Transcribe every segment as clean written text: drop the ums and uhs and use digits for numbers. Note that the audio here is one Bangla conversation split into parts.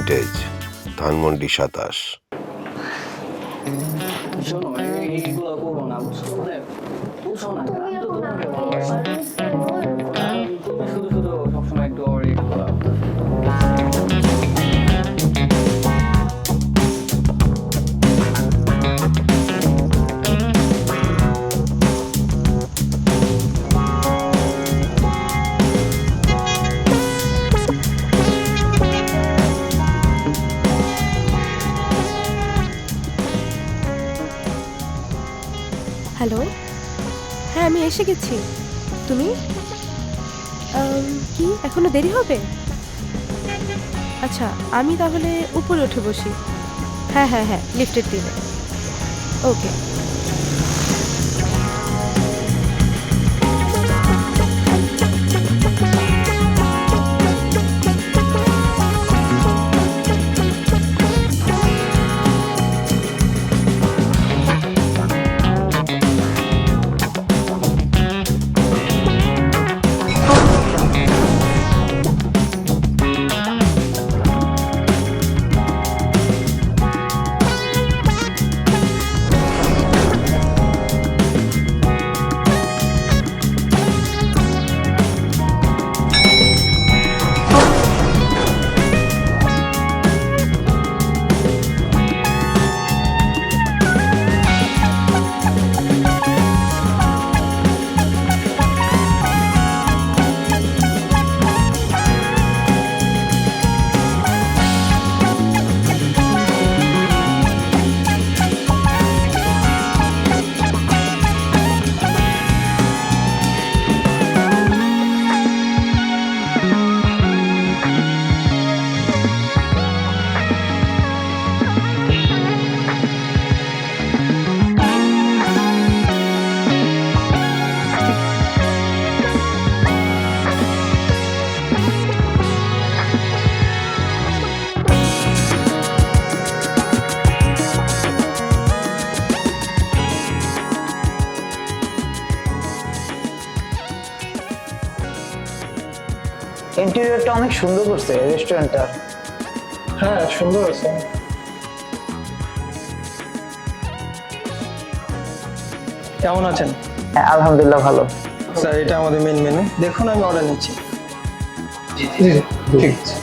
ভিন্টেজ, ধানমন্ডি 27। শোনো এইগুলো করো না, বুঝছো বুঝছো না, তুমি আমি তো এখন তোমাকে আমাকে পারমিশন তুমি শুধু শুধু সবসময় একটু এইগুলো হ্যালো, হ্যাঁ আমি এসে গেছি। তুমি কি এখনো দেরি হবে? আচ্ছা, আমি তাহলে উপরে উঠে বসি। হ্যাঁ হ্যাঁ হ্যাঁ, লিফটের দিনে। ওকে। ইন্টেরিয়রটা অনেক সুন্দর করছে রেস্টুরেন্টটা। হ্যাঁ সুন্দর আছে। কেমন আছেন? হ্যাঁ আলহামদুলিল্লাহ ভালো। স্যার এটা আমাদের মেন মেনু, দেখুন আমি অর্ডার নিচ্ছি। জি জি ঠিক আছে।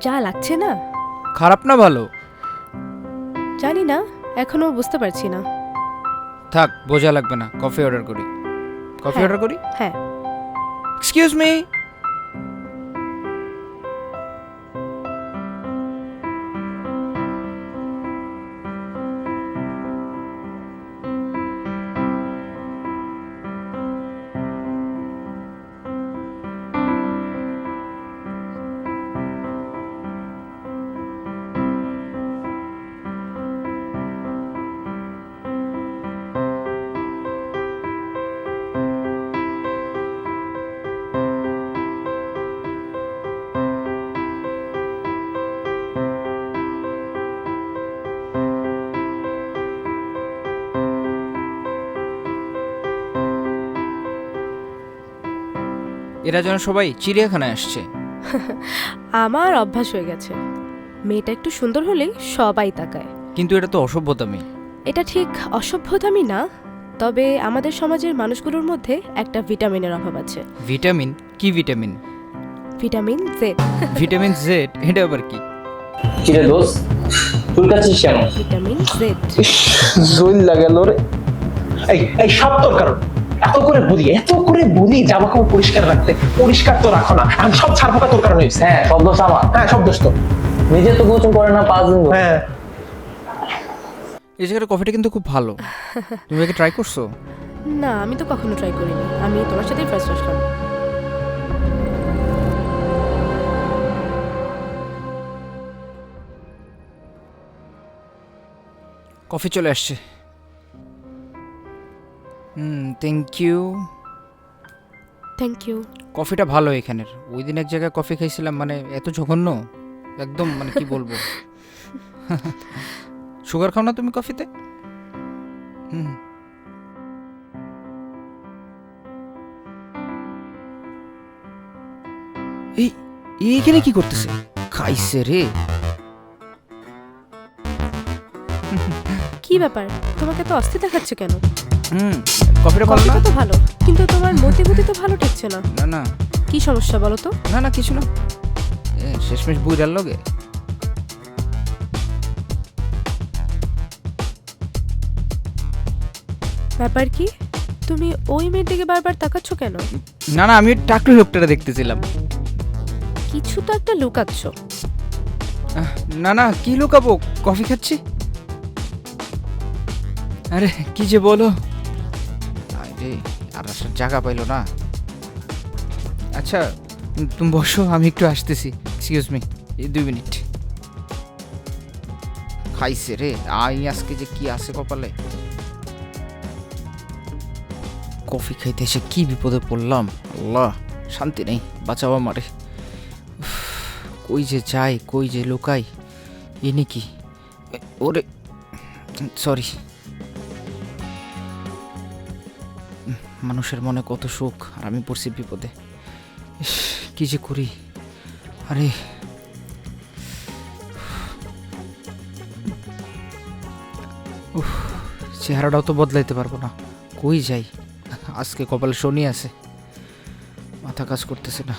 যা লাগছে না, খারাপ না ভালো? জানি না, এখনো বুঝতে পারছি না। থাক, বোঝা লাগবে না, কফি অর্ডার করি। কফি হ্যাঁ। অর্ডার করি। হ্যাঁ। Excuse me. এরা যেন সবাই চিড়িয়াখানায় আসছে। আমার অভ্যাস হয়ে গেছে, মেয়েটা একটু সুন্দর হলেই সবাই তাকায়। কিন্তু এটা তো অসভ্যতামি। এটা ঠিক অসভ্যতামি না, তবে আমাদের সমাজের মানুষগুলোর মধ্যে একটা ভিটামিনের অভাব আছে। ভিটামিন? কি vitamin? Vitamin Z. Vitamin Z? এটা আবার কি? কিরে দোস্ত, চুলকাচ্ছিস কেন? Vitamin Z. জুল লাগাল রে। এই এই সব তোর কারণ। এত করে বলি জামা কাপড় পরিষ্কার রাখতে, পরিষ্কার তো রাখো না। আমি সব ছাড়পোকা তোর কারণে হয়েছে। হ্যাঁ সব দোষ আমার। হ্যাঁ সব দোষ তো। নিজে তো গোসল করে না 5 দিন ধরে। হ্যাঁ এই জায়গার কফিটা কিন্তু খুব ভালো। তুমি কি ট্রাই করছো? না, আমি তো কখনো ট্রাই করিনি, আমি তোমার সাথেই ফার্স্ট আসলাম। কফি চলে আসছে। Thank you. Thank you. কফিটা ভালো এখানের। ওই দিন এক জায়গায় কফি খাইছিলাম, মানে এত জঘন্য, একদম মানে কি বলবো। সুগার খাও না তুমি কফিতে? হুম। এই এইখানে কি করতেছে? খাইছে রে। কি ব্যাপার, তোমাকে তো অস্থির দেখাচ্ছে কেন? কফিটা ভালো না? কফিটা তো ভালো, কিন্তু তোমার মতিগতি তো ভালো ঠেকছে না। না না কি সমস্যা বলো তো? না না কিছু না, শেষমেশ বুইরার লগে। ব্যাপার কি? তুমি ওই মেয়ের দিকে বারবার তাকাচ্ছ কেন? না না, আমি টাকলু লোকটারে দেখতেছিলাম। কিছু তো একটা লুকাচ্ছ। না না, কি লুকাবো, কফি খাচ্ছি। আরে কি যে বলো। আরে আর আসার জায়গা পাইলো না। আচ্ছা তুমি বসো, আমি একটু আসতেছি। এক্সকিউজ মি, এই 2 মিনিট। খাইছে রে, আজকে যে কি আছে কপালে। কফি খাইতে এসে কি বিপদে পড়লাম, আল্লাহ শান্তি নেই, বাঁচাও আমারে। কই যে যাই, কই যে লুকাই, ইনি কি? ওরে সরি। মানুষের মনে কত সুখ, আর আমি পড়ছি বিপদে। কি যে করি। আরে চেহারাটাও তো বদলাইতে পারবো না, কই যাই। আজকে কপালে শনি আছে, মাথা কাজ করতেছে না।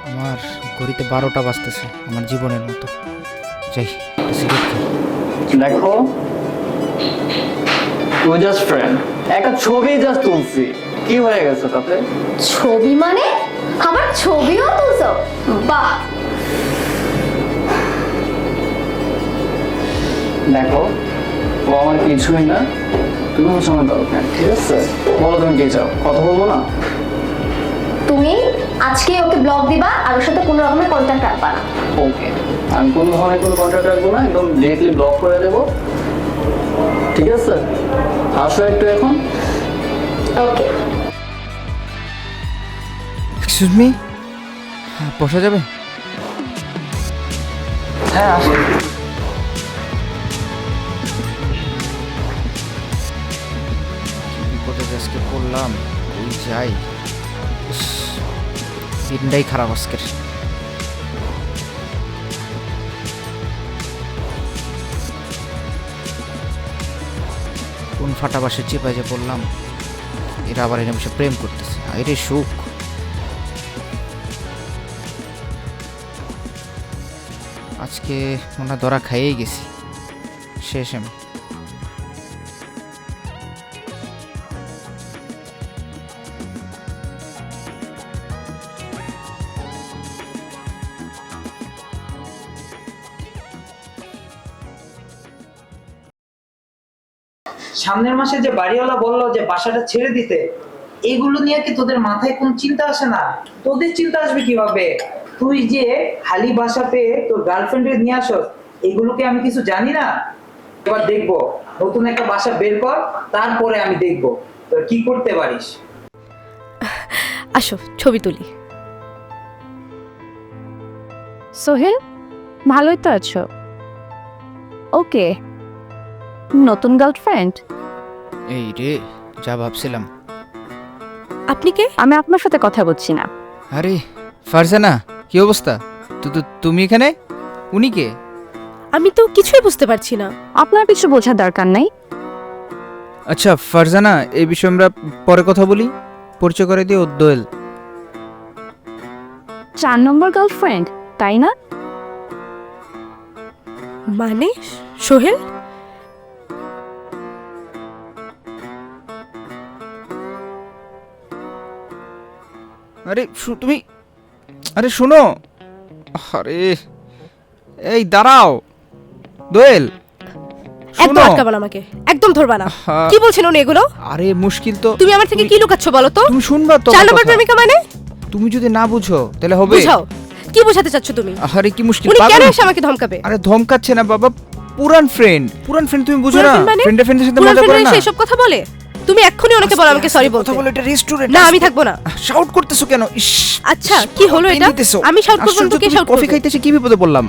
আমার ঘড়িতে 12টা বাজতেছে, আমার জীবনের মতো। যাই সিগারেট খাই। দেখো, ও জাস্ট ফ্রেন্ড, একটা ছবি জাস্ট তুলছি, কি হয়ে গেছে তাতে? ছবি মানে আমার ছবিও তুলছো? বাহ। দেখো, ও আমার কিছুই না, তুমি হচ্ছে আমার গার্লফ্রেন্ড, ঠিক আছে? বলো তুমি কি চাও, কথা বলবো না? তুমি আজকে ওকে ব্লক দিবা আর ওর সাথে কোনো রকমের কন্ট্যাক্ট রাখবা না। ওকে, আমি কোনো ধরনের কোনো কন্ট্যাক্ট রাখবো না, একদম ডিরেক্টলি ব্লক করে দেবো, ঠিক আছে? আসো একটু এখন। ওকে। এক্সকিউজ মি, বসা যাবে? হ্যাঁ আসো। বিপদে আজকে পড়লাম, ওই যাই। দিনটাই খারাপ আজকের। কোন ফাটা বাসে চেপে যে পড়লাম, এরা আবার এনে বসে প্রেম করতেছে। আরে সুখ। আজকে মনে হয় ধরা খাইয়েই গেছি, শেষ আমি। সামনের মাসে যে বাড়িওয়ালা বললো যে বাসাটা ছেড়ে দিতে, এগুলো নিয়ে কি তোদের মাথায় কোন চিন্তা আসে না? তোদের চিন্তা আসবে কিভাবে? তুই যে খালি বাসা পেয়ে তোর গার্লফ্রেন্ডকে নিয়ে আসস, এগুলোকে আমি কিছু জানি না? এবার দেখবো, নতুন একটা বাসা বের কর, তারপরে আমি দেখবো তোর কি করতে পারিস। আসো ছবি তুলি। সোহেল, ভালোই তো আছো? ওকে, নতুন গার্লফ্রেন্ড? এই রে, যা ভাবছিলাম। আপনি কে? আমি আপনার সাথে কথা বলছি না। আরে ফারজানা, কি অবস্থা? তুমি এখানে? উনি কে? আমি তো কিছুই বুঝতে পারছি না। আপনার কিছু বোঝার দরকার নাই। আচ্ছা ফারজানা, এই বিষয়ে আমরা পরে কথা বলি। পরিচয় করে দিও, দোয়েল। 4 নম্বর গার্লফ্রেন্ড, তাই না? মানে সোহেল? আরে তুমি, আরে শোনো। আরে এই দাঁড়াও দোয়েল, একদম আটকাবা না আমাকে, একদম ধরবা না। হ্যাঁ। কি বলছেন উনি এগুলো? আরে মুশকিল তো। তুমি আমার থেকে কি লুকাচ্ছ বলো তো? তুমি শুনবা তো? 4 নম্বর প্রেমিকা মানে? তুমি যদি না বুঝো তাহলে হবে। বুঝাও, কি বোঝাতে চাচ্ছ তুমি? আরে কি মুশকিল, উনি কেন পাগল। এসে আমাকে ধমকাবে? আরে ধমকাচ্ছে না বাবা, পুরান ফ্রেন্ড তুমি বুঝো না? ফ্রেন্ডের সাথে মজা করে না। এসব কথা বলে? তুমি এক্ষুনি ওনাকে বলো আমাকে সরি বলতে। কথা বলে, এটা রেস্টুরেন্ট। না, আমি থাকবো না। শাউট করতেছো কেন? ইস, আচ্ছা, কি হলো এটা? আমি শাউট করব না তো কে শাউট করবে? কফি খাইতেছি, কি বিপদে বললাম?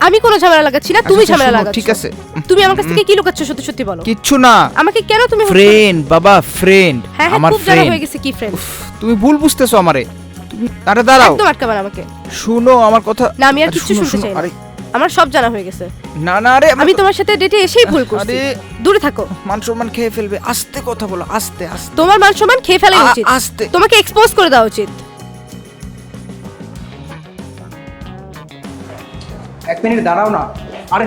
আমি কোনো ঝামেলা লাগাচ্ছি না, তুমি ঝামেলা লাগাচ্ছ। ঠিক আছে, তুমি আমার কাছ থেকে কি লুকাচ্ছ? সত্যি সত্যি বলো। কিচ্ছু না। আমাকে কেন তুমি ফ্রেন্ড বাবা, ফ্রেন্ড, আমার খুব জানা ফ্রেন্ড। হয়ে গেছে কি ফ্রেন্ড। তুমি ভুল বুঝতেছো আমারে। তুমি আরে দাঁড়াও, একদম আটকাবে না আমাকে। শুনো আমার কথা। না, আমি আর কিছু শুনতে চাই না। আরে আমার সব জানা হয়ে গেছে। না না, আরে আমি তোমার সাথে ডেটে এসেই ভুল করছি। আরে দূরে থাকো। মান সম্মান খেয়ে ফেলবে। আস্তে কথা বলো, আস্তে আস্তে। তোমার মান সম্মান খেয়ে ফেলাই উচিত। আস্তে। তোমাকে এক্সপোজ করে দেওয়া উচিত। 1 মিনিট দাঁড়াও না। আরে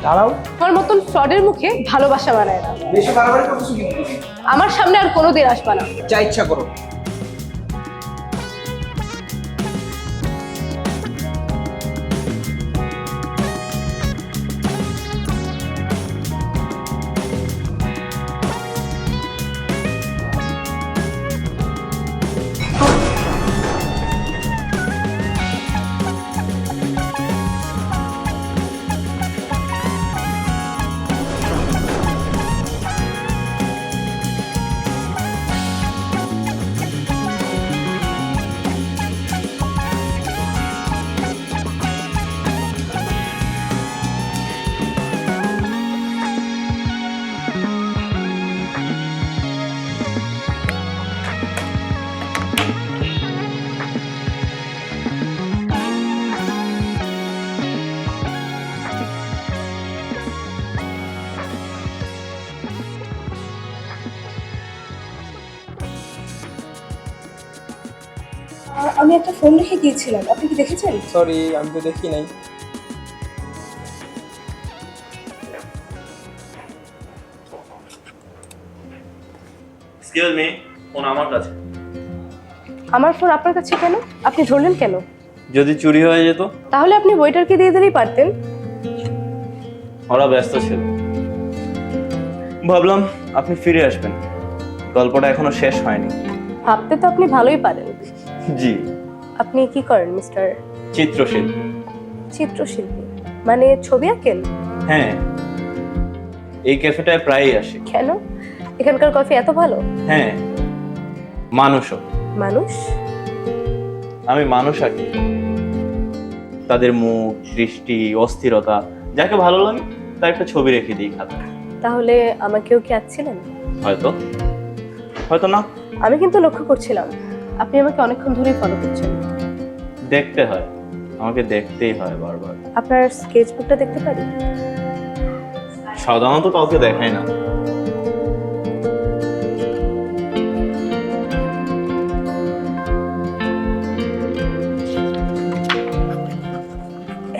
দাঁড়াও। তোমার মতন ফ্রডের মুখে ভালোবাসা বানায় না। বেশি বাড়াবাড়ি করতেছো কিন্তু তুমি। আমার সামনে আর কোনোদিন আসবা না। যা ইচ্ছা করো। আমি একটা ফোন রেখে গিয়েছিলাম, আপনি কি দেখেছেন? সরি, আমি তো দেখি নাই। এক্সকিউজ মি, ফোন আমার কাছে। আমার ফোন আপনার কাছে কেন? আপনি ধরলেন কেন? যদি চুরি হয়ে যেত? তাহলে আপনি ওয়েটারকে দিয়ে দিলেই পারতেন। ওরা ব্যস্ত ছিল, ভাবলাম আপনি ফিরে আসবেন। গল্পটা এখনো শেষ হয়নি। ভাবতে তো আপনি ভালোই পারেন। জি। আপনি কি করেন মিস্টার? চিত্রশিল্পী। চিত্রশিল্পী মানে ছবি আঁকেন? হ্যাঁ, এই ক্যাফেটায় প্রায়ই আসি। কেন? এখানকার কফি এত ভালো? হ্যাঁ, মানুষও। মানুষ? আমি মানুষ আঁকি, তাদের মুখ, দৃষ্টি, অস্থিরতা, যাকে ভালো লাগে তার একটা ছবি রেখে দিই খাতায়। তাহলে আমাকেও কি আঁকছিলেন? হয়তো, হয়তো না। আমি কিন্তু লক্ষ্য করছিলাম আপনি আমাকে অনেকক্ষণ ধরেই ফলো করছেন। দেখতে হয়, আমাকে দেখতেই হয় বারবার। আপনার স্কেচবুকটা দেখতে পারি? সাধারণত কাউকে দেখায় না।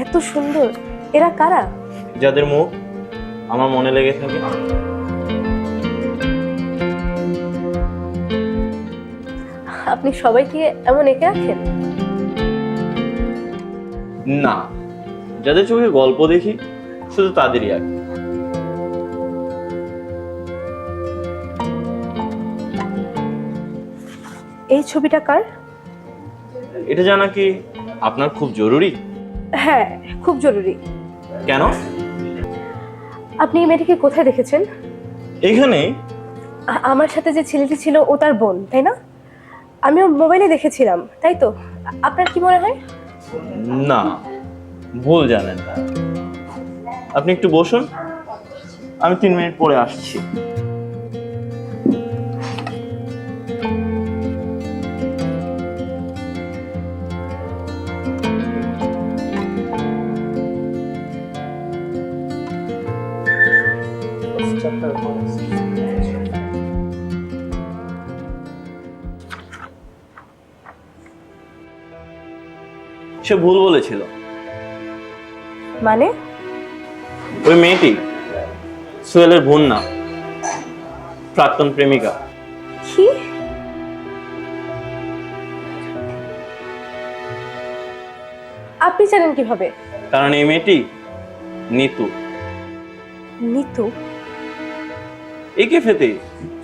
এত সুন্দর, এরা কারা? যাদের মুখ আমার মনে লেগে থাকে। আপনি সবাইকে এমন এঁকে রাখেন? না, যাদের চোখে গল্প দেখি শুধু তাদেরই আঁকি। এই ছবিটা কার? এটা জানা কি আপনার খুব জরুরি? হ্যাঁ, খুব জরুরি। কেন? আপনি এই মেয়েটিকে কোথায় দেখেছেন? এখানে। আমার সাথে যে ছেলেটি ছিল ও তার বোন, তাই না? আমি ওর মোবাইলে দেখেছিলাম, তাই তো? আপনার কি মনে হয়? না, ভুল জানেন। আপনি একটু বসুন, আমি 3 মিনিট পরে আসছি। সে ভুল বলেছিল। মানে? ওই মেয়েটি সোহেলের বোন না, প্রাক্তন প্রেমিকা। কি? আপনি জানেন কিভাবে? কারণ এই মেয়েটি নিতু। নিতু? এই ক্যাফেতে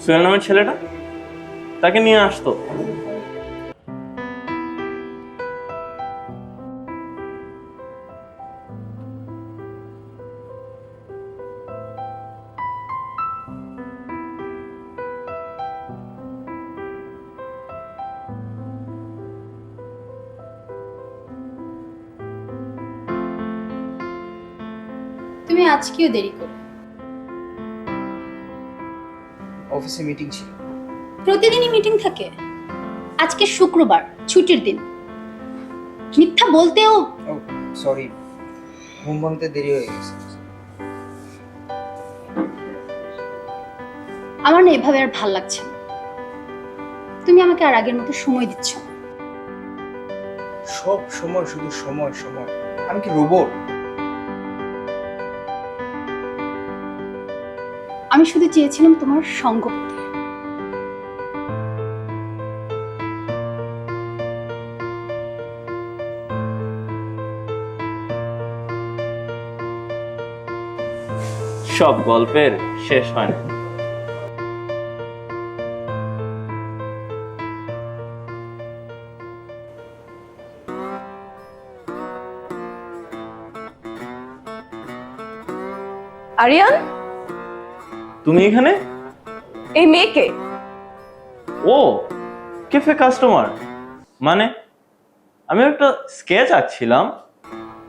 সোহেল নামের ছেলেটা তাকে নিয়ে আসতো। তুমি আজকেও দেরি করো। অফিসে মিটিং ছিল। প্রতিদিনই মিটিং থাকে, আজকে শুক্রবার ছুটির দিন। মিথ্যা বলতেও ও সরি, ঘুম ভাঙতে দেরি হয়ে গেছে। আমার না এভাবে আর ভাল লাগছে না। তুমি আমাকে আর আগের মতো সময় দিচ্ছ না। সব সময় শুধু সময় সময়। আমি কি রোবট? আমি শুধু চেয়েছিলাম তোমার সঙ্গ পেতে। সব গল্পের শেষ হয় না। আরিয়ান, তুমি এখানে? এই মেয়েকে? ও কেফে কাস্টমার মানে? আমি একটা স্কেচ আঁকছিলাম।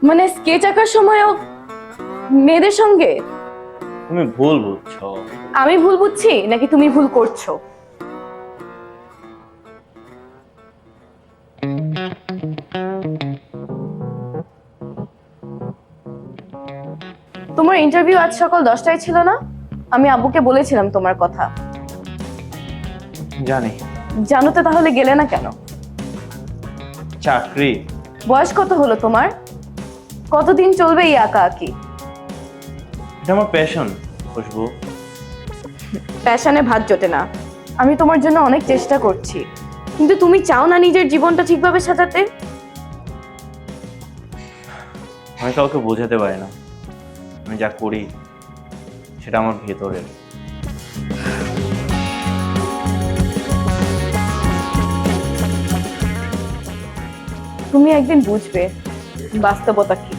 মানে স্কেচ আঁকার সময়ও মেয়েদের সঙ্গে? তুমি ভুল বুঝছো। আমি ভুল বুঝছি নাকি তুমি ভুল করছো? তোমার ইন্টারভিউ আজ সকাল 10টায় ছিল না? আমি আব্বুকে বলেছিলাম তোমার কথা। জানি। জানো তো, তাহলে গেলে না কেন? চাকরি। বয়স কত হলো তোমার? কতদিন চলবে এই আঁকা আঁকি? এটা আমার প্যাশন খুশবু। প্যাশনে ভাত জোটে না। আমি তোমার জন্য অনেক চেষ্টা করছি, কিন্তু তুমি চাও না নিজের জীবনটা ঠিকভাবে সাজাতে। আমি কাউকে বোঝাতে পারি না, আমি যা করি সেটা আমার ভেতরের। তুমি একদিন বুঝবে বাস্তবতা কি।